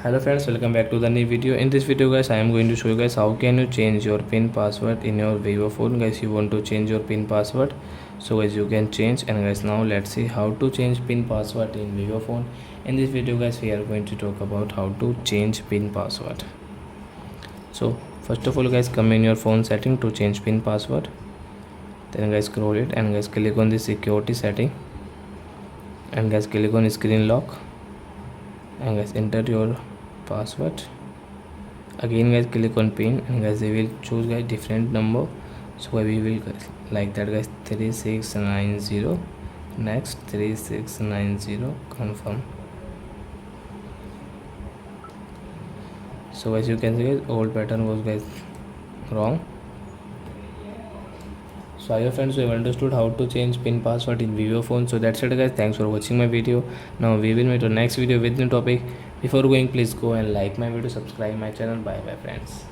Hello friends, welcome back to the new video. In this video guys, I am going to show you guys how can you change your pin password in your vivo phone. Guys, you want to change your pin password, so guys you can change. And guys, now let's see how to change pin password in vivo phone. In this video guys, we are going to talk about how to change pin password. So first of all guys, come in your phone setting to change pin password. Then guys, scroll it and guys click on the security setting, and guys click on screen lock, and guys enter your password. Again guys click on pin, and guys they will choose guys different number, so we will like that guys 3690. Next 3690, confirm. So as you can see guys, old pattern was guys wrong. So I hope friends you have understood how to change pin password in vivo phone. So that's it guys, thanks for watching my video. Now we will meet on next video with new topic. Before going, please go and like my video, subscribe my channel. Bye bye friends.